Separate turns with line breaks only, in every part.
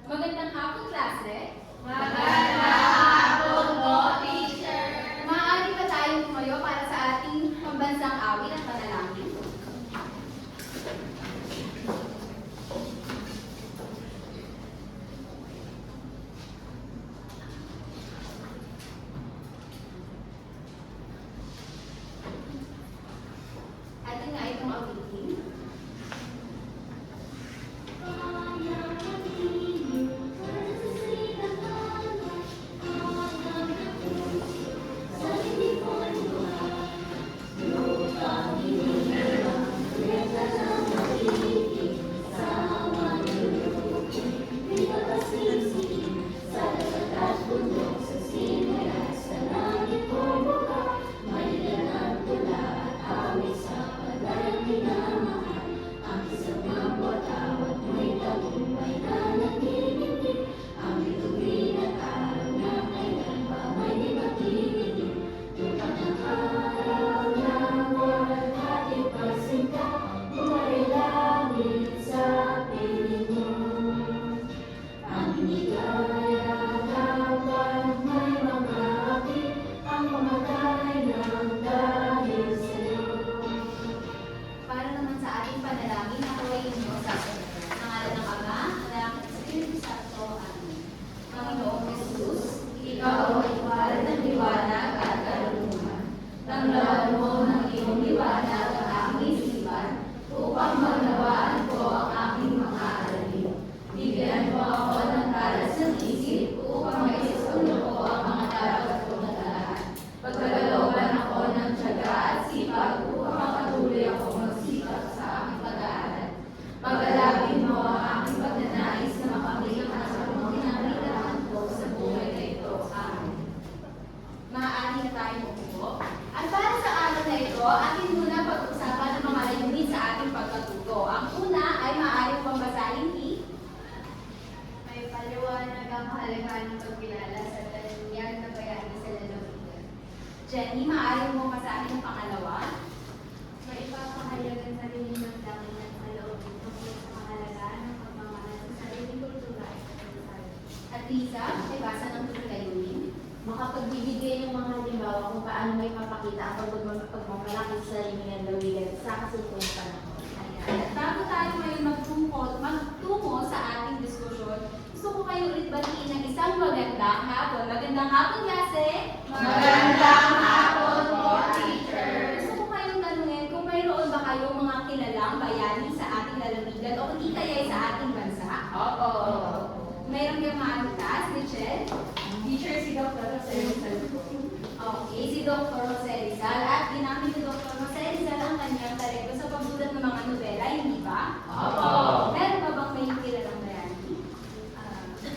Magandang hapon, klase.
Magandang hapon po, teacher.
Maaari ba tayong tumayo para sa ating pambansang awit at panalangin? Atin nga itong awitin. Para naman sa ating panalangin, ako ay inyo sasabihin. Sa ngalan ng Ama, Anak, at Espiritu Santo. Amen. Panginoong Jesus, Ikaw ay iwanan ng liwanag at karunungan. Nang lawan mo ng iyong liwanag ang aking isipan, upang maunawaan ko ang aking mga aralin. Bigyan mo ako ng talas ng isip upang maisusunod ko ang mga dapat kong natalaan. Pagkalooban ako ng tiyaga at sipag upang makatuloy ako magsikap sa aking pag-aaral. Pag-alapin mo ang aking pagnanais na makamit ang mga kinakailangan ko sa buhay na ito. Amen. Maaari na tayong umupo. At para sa araw na ito, atin muna pag-usapan ang mga layunin sa ating pagkatuto. Ang una ay maaaring pambasahin
May paliwanag ang mahalaga ng pagkilala sa tanyag na bayani sa lalawigan.
Jenny, maaari mo masahin ang pangalawa.
May ipapahayag ang sarili ng dakilan sa loob tungkol sa mahalagaan ng pagmamahal sa sariling kultura at kasaysayan.
At Lisa, ay basa ng layunin.
Makapagbibigay ng mga halimbawa kung paano may papakita ang pagmamalaki sa sarili ng lalawigan sa kasunod panahon.
At bago tayo ngayon magtungo sa ating diskusyon, gusto ko kayo ulit batiin ng isang magandang hapon. Magandang hapon, klase!
Magandang hapon po, teacher.
Gusto ko kayong tanungin kung mayroon ba kayong mga kilalang bayani sa ating lalawigan o hindi kaya sa ating bansa?
Opo.
Mayroon kayong mga anutas, Michelle?
Teacher, si Dr. Rizal.
Okay, si Dr. Jose Rizal at ginamit ni Dr. Jose Rizal ang kanyang talento sa pagbulat ng mga nobela, hindi ba?
Opo.
Meron ba bang may kilalang bayani?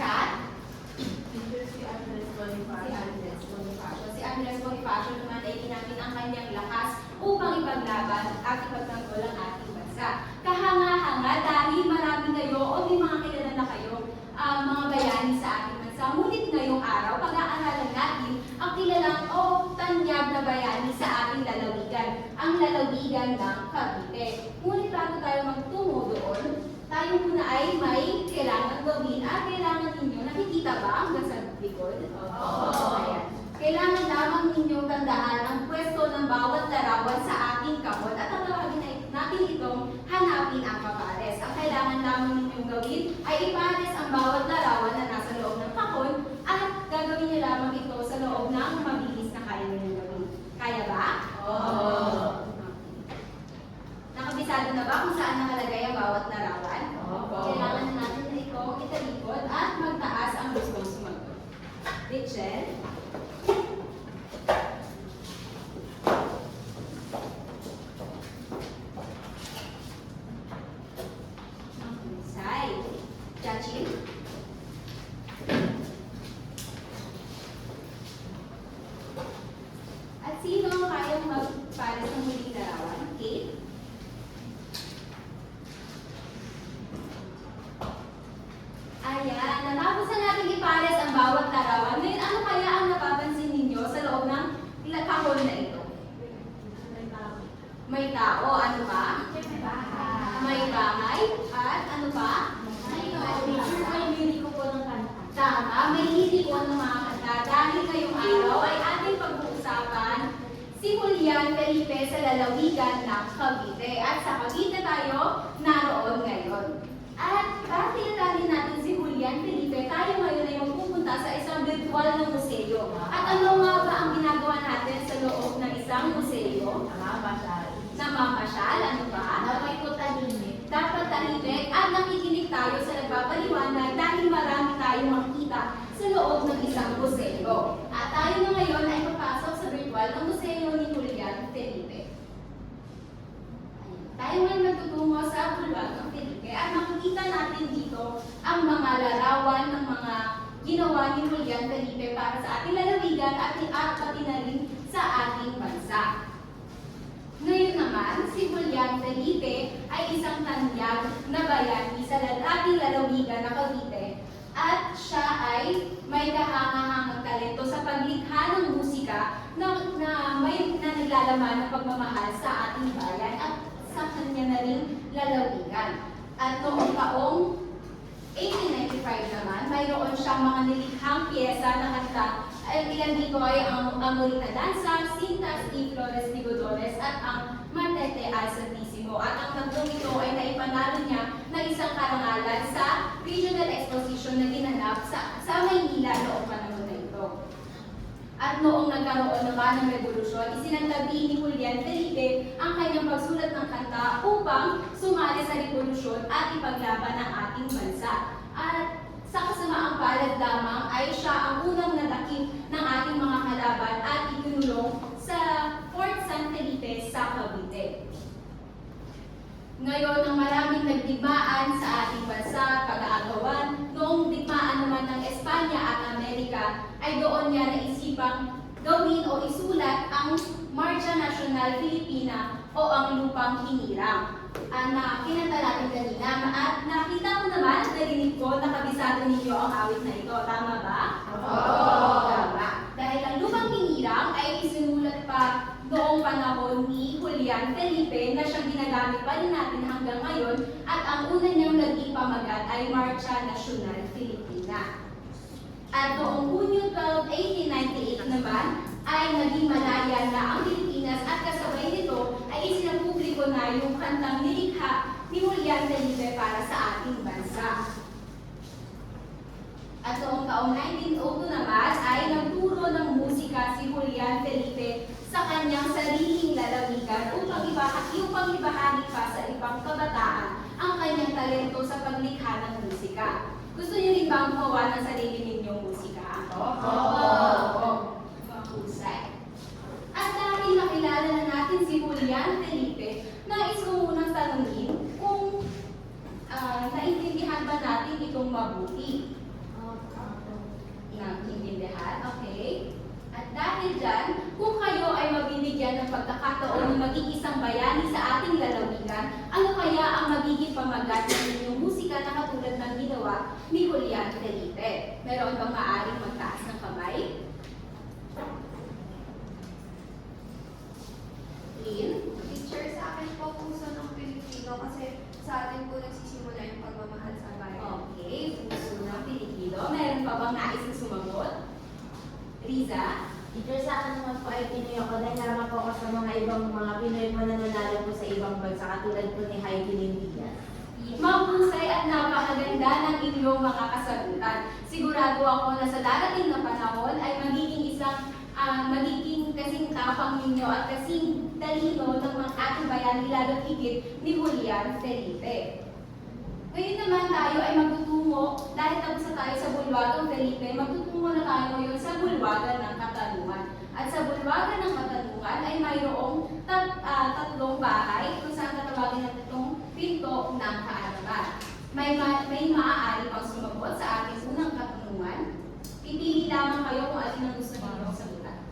Kat?
Teacher, si Andres
Si
Bonifacio.
Andres Bonifacio. Si Andres Bonifacio naman ay ginamit ang kanyang lakas upang ipaglaban at ipagtanggol ang ating bansa. Kahanga-hanga dahil marami kayo o may mga kilala na kayo mga bayani sa ating bansa. Ngunit ngayong araw, pag-aaralan natin ang kilalang o tanyag na bayani sa ating lalawigan, ang lalawigan ng Cavite. Ngunit bago tayo magtungo doon, tayo muna ay may kailangan gawin at kailangan ninyo, nakikita ba hanggang sa likod? Ayan. Kailangan lamang ninyong tandaan ang pwesto ng bawat larawan sa ating kamot at tatawagin natin itong hanapin ang papares. Ang kailangan lamang ninyong gawin ay ipares ang bawat larawan na nasa loob ng kahon at gagawin niyo lamang ito sa loob ng mabilis na kaya ninyong gawin. Kaya ba?
Oo.
Nakabisado na ba kung saan nakalagay ang bawat larawan?
Opo.
Kailangan na natin na itong italikod at magtaas ang gustong sumagot. Rachel? Sai. Jachin? At sino ang kayang magpares ng muling larawan? Kate? Ayan, natapos na natin ipares ang bawat larawan. Ngayon, ano kaya ang napapansin ninyo sa loob ng kahon na ito? May tao, ano pa? May bahay, at ano pa?
Teacher, may lyric ko po
ko ng mga kanta dahil ngayong araw ay ating pag-uusapan si Julian Felipe sa lalawigan ng Cavite. At sa Cavite tayo naroon ngayon. At para kilalanin natin si Julian Felipe, tayo ngayon ay magpupunta sa isang virtual na museo. At ano nga ba ang ginagawa natin sa loob ng isang museo? Namamasyal, ano ba? Dapat tahimik at nakikinig tayo sa nagpapaliwanag dahil marami tayong makikita sa loob ng isang museo. At tayo na ngayon ay papasok sa virtual ng museo ni Julian Felipe. Tayo ngayon magtutungo sa bulwag ng Felipe at makikita natin dito ang mga larawan ng mga ginawa ni Julian Felipe para sa ating lalawigan at pati na rin sa ating bansa. Ngayon naman, si Julian Felipe ay isang tanyag na bayani sa ating lalawigan na Cavite at siya ay may kahangahangang talento sa paglikha ng musika na naglalaman ng pagmamahal sa ating bayan at sa kanya na ring lalawigan. At noong taong 1895 naman, mayroon siyang mga nilikhang piyesa na kanta. Ilan dito ay ang Amorita Danza, Cintas y Flores Ligodores at ang Matete al Santissimo. At ang tatlong ito ay naipanalo niya ng isang karangalan sa regional exposition na ginanap sa Maynila noong panahon na ito. At noong nagkaroon naman ng revolusyon, isinantabi ni Julian Felipe ang kanyang pagsulat ng kanta upang sumali sa revolusyon at ipaglaban ang ating bansa. At sa kasamaang palad lamang ay siya ang unang nadakip ng ating mga kalaban at ikinulong sa Fort San Felipe sa Cavite. Ngayon, ang maraming nagdigmaan sa ating bansa, pag-aagawan, noong digmaan naman ng Espanya at Amerika, ay doon niya naisipang gawin o isulat ang Marcha Nacional Filipina o ang Lupang Hinirang. Na kinanta natin kanina at nakita ko naman, narinig ko, nakabisado ninyo ang awit na ito. Tama ba? Oo! Tama. Dahil ang Lupang Hinirang ay isinulat pa noong panahon ni Julian Felipe na siyang ginagamit pa rin natin hanggang ngayon at ang una niyang naging pamagat ay Marcha Nacional Filipina. At noong Hunyo 12, 1898 naman ay naging malaya na ang Pilipinas at kasabay nito ay isinapubliko na yung kantang nilikha ni Julian Felipe para sa ating bansa. At noong taong 1902 naman ay nagturo ng musika si Julian Felipe sa kanyang sariling lalawigan upang ibahagi pa sa ibang kabataan ang kanyang talento sa paglikha ng musika. Gusto niyo rin bang gumawa ng sarili ninyong musika? Oo. Mahusay. At dahil nakilala na natin si Julian Felipe, nais ko munang tanungin kung naintindihan ba natin itong mabuti? Naintindihan? Okay. At dahil dyan, kung kayo ay mabibigyan ng pagkakataon na maging isang bayani sa ating lalawigan, ano kaya ang magiging pamagat ng inyong musika na katulad ng ginawa ni Julian Felipe? Meron bang maaaring magtaas ng kamay? Lynn?
Teacher, sa akin po puso ng Pilipino kasi sa atin po nagsisimula yung pagmamahal sa bayan.
Okay, puso ng Pilipino. Meron pa bang nais na sumagot? Riza?
Teacher, sa akin naman po ay Pinoy ako dahil naman po ako sa mga ibang mga Pinoy po na nanalo po sa ibang bansa katulad po ni Heidi Lindigan.
Mahusay at napakaganda ng inyong mga kasagutan. Sigurado ako na sa darating na panahon ay magiging kasing tapang ninyo at kasing talino ng mga ating bayani lalo higit ni Julian Felipe. Ngayon naman tayo ay magtutungo, dahil tapos na tayo sa bulwagang Felipe, magtutungo na tayo ngayon sa bulwagan ng Katanungan. At sa bulwagan ng Katanungan ay mayroong tatlong bahay kung saan tatawagin natin itong pinto ng kaarawan. May maaari pang sumagot sa ating unang katanungan. Pipili lamang kayo kung alin ang gusto niyo sagutan.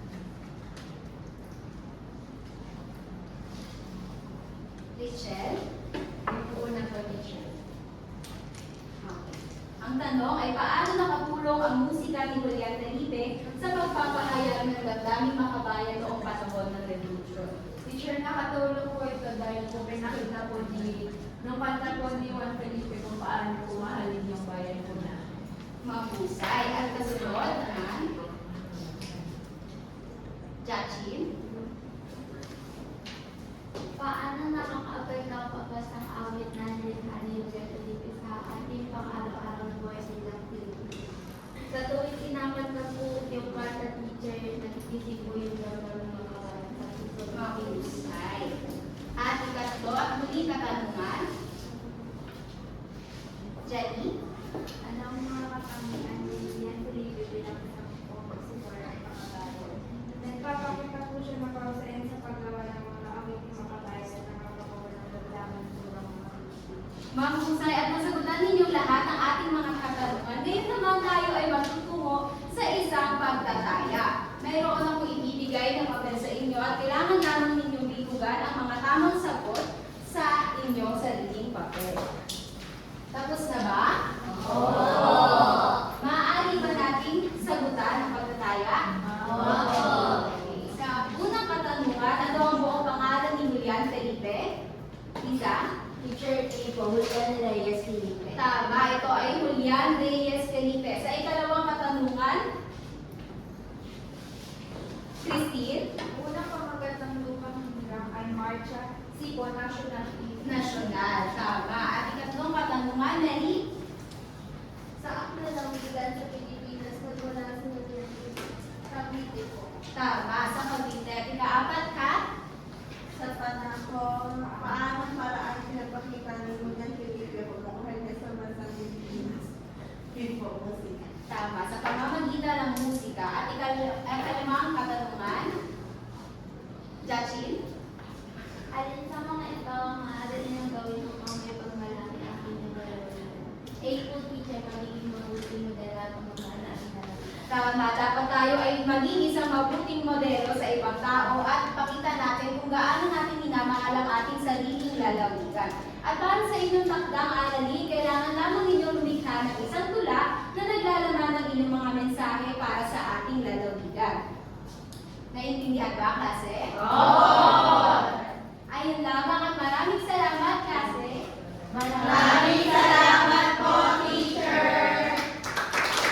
Rachel?
Unang po, teacher.
Ang tanong ay paano nakatulong ang musika ni Julian Felipe sa pagpapahayag ng damdaming makabayan noong panahon ng revolusyon?
Teacher, nakatulong po ito dahil po pinakita po nung kanta po ni Juan Felipe kung paano po mahalin yung bayan po na.
Mahusay. At kasunod, Dorian Reyes Felipe. Sa ikalawang katanungan, Christine,
Unang pamagat ng lupang hiniram ay Marcha, Sipo, National Team.
nasyonal. Tama. At ikatlong katanungan, Neri,
Sa akla ng bigan sa Pilipinas, nagmula sa Cavite po.
tama. Sa Cavite. At ikaapat ka,
Sa panahon, paanong paraan pinapakita ng Munyan Felipe kung makuhay niya sa bansang Pilipinas? Before musika.
tama. Sa pamamagitan ng musika. At ikalimang katanungan, Jachin,
Alin sa mga ito ang maaari niyong gawin upang may pagmalaki ang inyong dalawagan? A po, teacher, magiging mabuting modelo at pagmamala ang dalawagan.
tama. Dapat tayo ay maging isang mabuting modelo sa ibang tao at ipakita natin kung gaano natin minamahal ang ating sariling lalawigan. At para sa inyong takdang aralin, kailangan lamang ninyong lumikha ng isang tula na naglalaman ng inyong mga mensahe para sa ating lalawigan. Naintindihan ba, klase? Oo!